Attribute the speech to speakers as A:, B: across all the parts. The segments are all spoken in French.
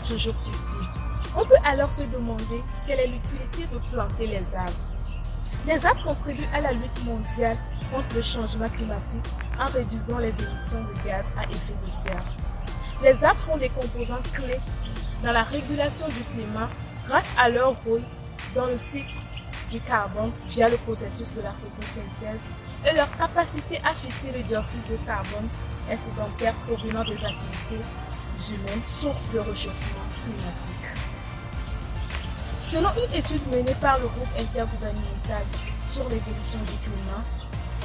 A: toujours utile. On peut alors se demander quelle est l'utilité de planter les arbres. Les arbres contribuent à la lutte mondiale contre le changement climatique en réduisant les émissions de gaz à effet de serre. Les arbres sont des composants clés dans la régulation du climat grâce à leur rôle dans le cycle du carbone via le processus de la photosynthèse et leur capacité à fixer le dioxyde de carbone excédentaire provenant des activités humaines, source de réchauffement climatique. Selon une étude menée par le groupe intergouvernemental sur l'évolution du climat,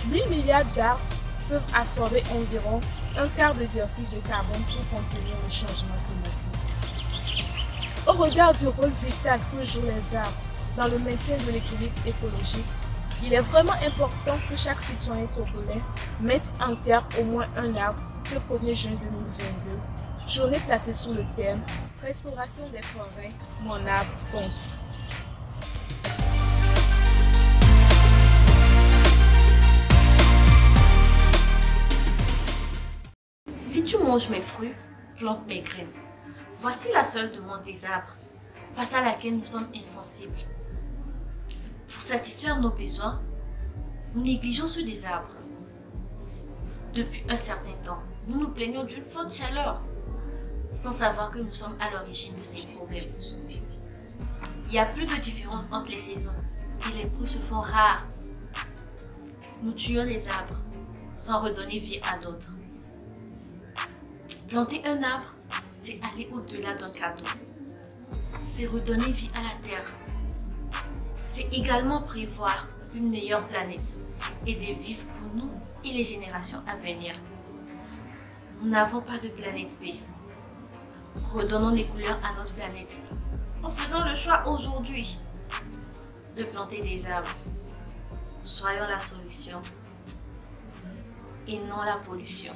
A: 8 milliards d'arbres peuvent absorber environ un quart de dioxyde de carbone pour contenir le changement climatique. Au regard du rôle vital que jouent les arbres dans le maintien de l'équilibre écologique, il est vraiment important que chaque citoyen congolais mette en terre au moins un arbre ce 1er juin 2022, journée placée sous le thème « Restauration des forêts, mon arbre compte ».
B: Si tu manges mes fruits, plante mes graines. Voici la seule demande des arbres, face à laquelle nous sommes insensibles. Pour satisfaire nos besoins, nous négligeons ceux des arbres. Depuis un certain temps, nous nous plaignons d'une forte chaleur, sans savoir que nous sommes à l'origine de ces problèmes. Il n'y a plus de différence entre les saisons et les pluies se font rares. Nous tuons les arbres sans redonner vie à d'autres. Planter un arbre, c'est aller au-delà d'un cadeau. C'est redonner vie à la terre. C'est également prévoir une meilleure planète et des vivre pour nous et les générations à venir. Nous n'avons pas de planète B. Redonnons les couleurs à notre planète en faisant le choix aujourd'hui de planter des arbres. Soyons la solution et non la pollution.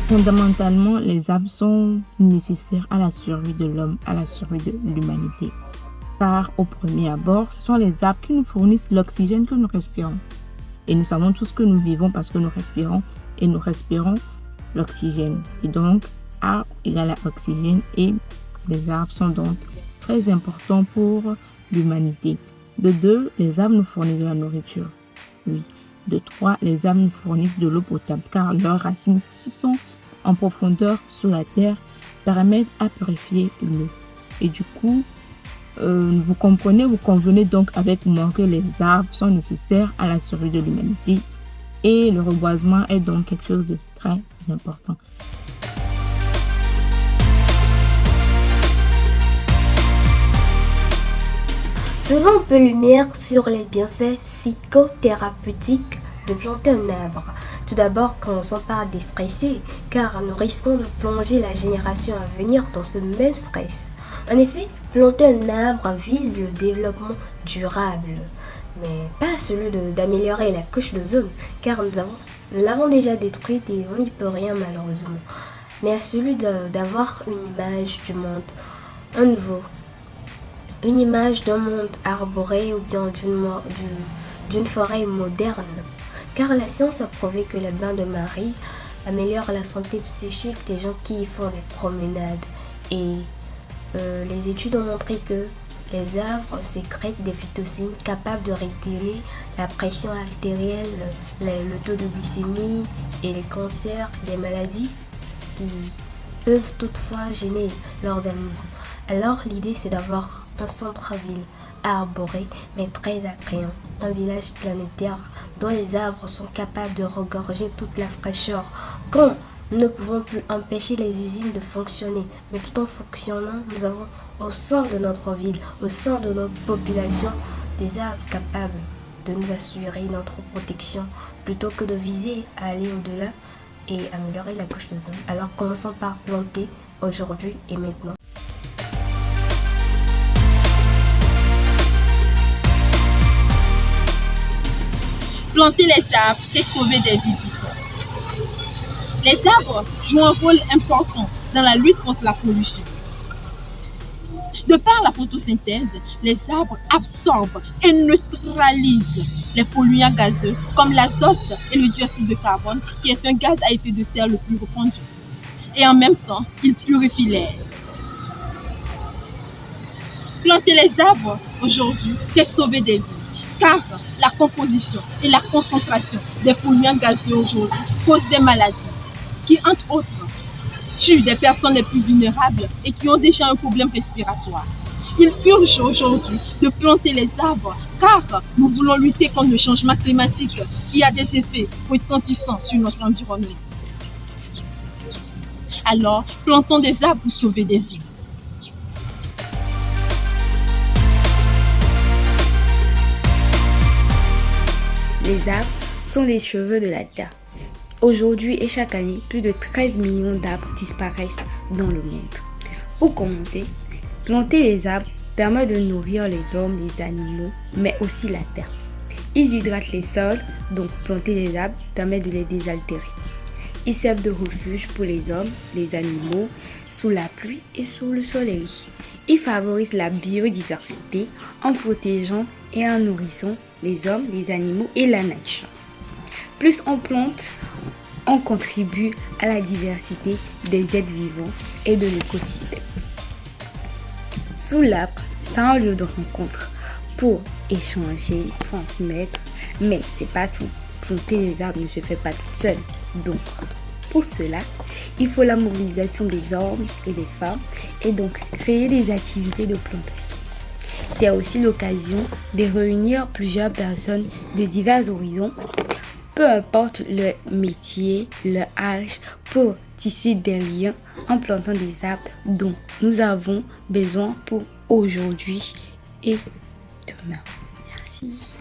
C: Fondamentalement, les arbres sont nécessaires à la survie de l'homme, à la survie de l'humanité. Car au premier abord, ce sont les arbres qui nous fournissent l'oxygène que nous respirons. Et nous savons tous que nous vivons parce que nous respirons et nous respirons l'oxygène. Et donc, arbre égale à oxygène et les arbres sont donc très importants pour l'humanité. De deux, les arbres nous fournissent de la nourriture. Oui. De trois, les arbres nous fournissent de l'eau potable car leurs racines qui sont en profondeur sous la terre permettent à purifier l'eau. Et du coup, vous convenez donc avec moi que les arbres sont nécessaires à la survie de l'humanité et le reboisement est donc quelque chose de très important.
D: Faisons un peu lumière sur les bienfaits psychothérapeutiques de planter un arbre. Tout d'abord, commençons par déstresser, car nous risquons de plonger la génération à venir dans ce même stress. En effet, planter un arbre vise le développement durable, mais pas celui d'améliorer la couche d'ozone, car nous l'avons déjà détruite et on n'y peut rien malheureusement, mais à celui d'avoir une image du monde, une image d'un monde arboré ou bien d'une forêt moderne. Car la science a prouvé que les bains de marée améliorent la santé psychique des gens qui y font des promenades. Et les études ont montré que les arbres sécrètent des phytocines capables de réguler la pression artérielle, le taux de glycémie et les cancers, les maladies qui peuvent toutefois gêner l'organisme. Alors l'idée c'est d'avoir un centre-ville arboré mais très attrayant, un village planétaire dont les arbres sont capables de regorger toute la fraîcheur. Quand nous ne pouvons plus empêcher les usines de fonctionner, mais tout en fonctionnant, nous avons au sein de notre ville, au sein de notre population, des arbres capables de nous assurer notre protection plutôt que de viser à aller au-delà et améliorer la couche d'ozone. Alors commençons par planter aujourd'hui et maintenant.
E: Planter les arbres, c'est sauver des vies. Les arbres jouent un rôle important dans la lutte contre la pollution. De par la photosynthèse, les arbres absorbent et neutralisent les polluants gazeux comme l'azote et le dioxyde de carbone, qui est un gaz à effet de serre le plus répandu. Et en même temps, ils purifient l'air. Planter les arbres aujourd'hui, c'est sauver des vies, car la composition et la concentration des polluants gazeux aujourd'hui causent des maladies qui, entre autres, tuent des personnes les plus vulnérables et qui ont déjà un problème respiratoire. Il urge aujourd'hui de planter les arbres car nous voulons lutter contre le changement climatique qui a des effets retentissants sur notre environnement. Alors, plantons des arbres pour sauver des vies.
F: Les arbres sont les cheveux de la Terre. Aujourd'hui et chaque année, plus de 13 millions d'arbres disparaissent dans le monde. Pour commencer, planter les arbres permet de nourrir les hommes, les animaux, mais aussi la terre. Ils hydratent les sols, donc planter les arbres permet de les désaltérer. Ils servent de refuge pour les hommes, les animaux, sous la pluie et sous le soleil. Ils favorisent la biodiversité en protégeant et en nourrissant les hommes, les animaux et la nature. Plus on plante, on contribue à la diversité des êtres vivants et de l'écosystème. Sous l'arbre, c'est un lieu de rencontre pour échanger, transmettre, mais c'est pas tout. Planter les arbres ne se fait pas toute seule. Donc, pour cela, il faut la mobilisation des hommes et des femmes et donc créer des activités de plantation. C'est aussi l'occasion de réunir plusieurs personnes de divers horizons, peu importe leur métier, leur âge, pour tisser des liens en plantant des arbres dont nous avons besoin pour aujourd'hui et demain. Merci.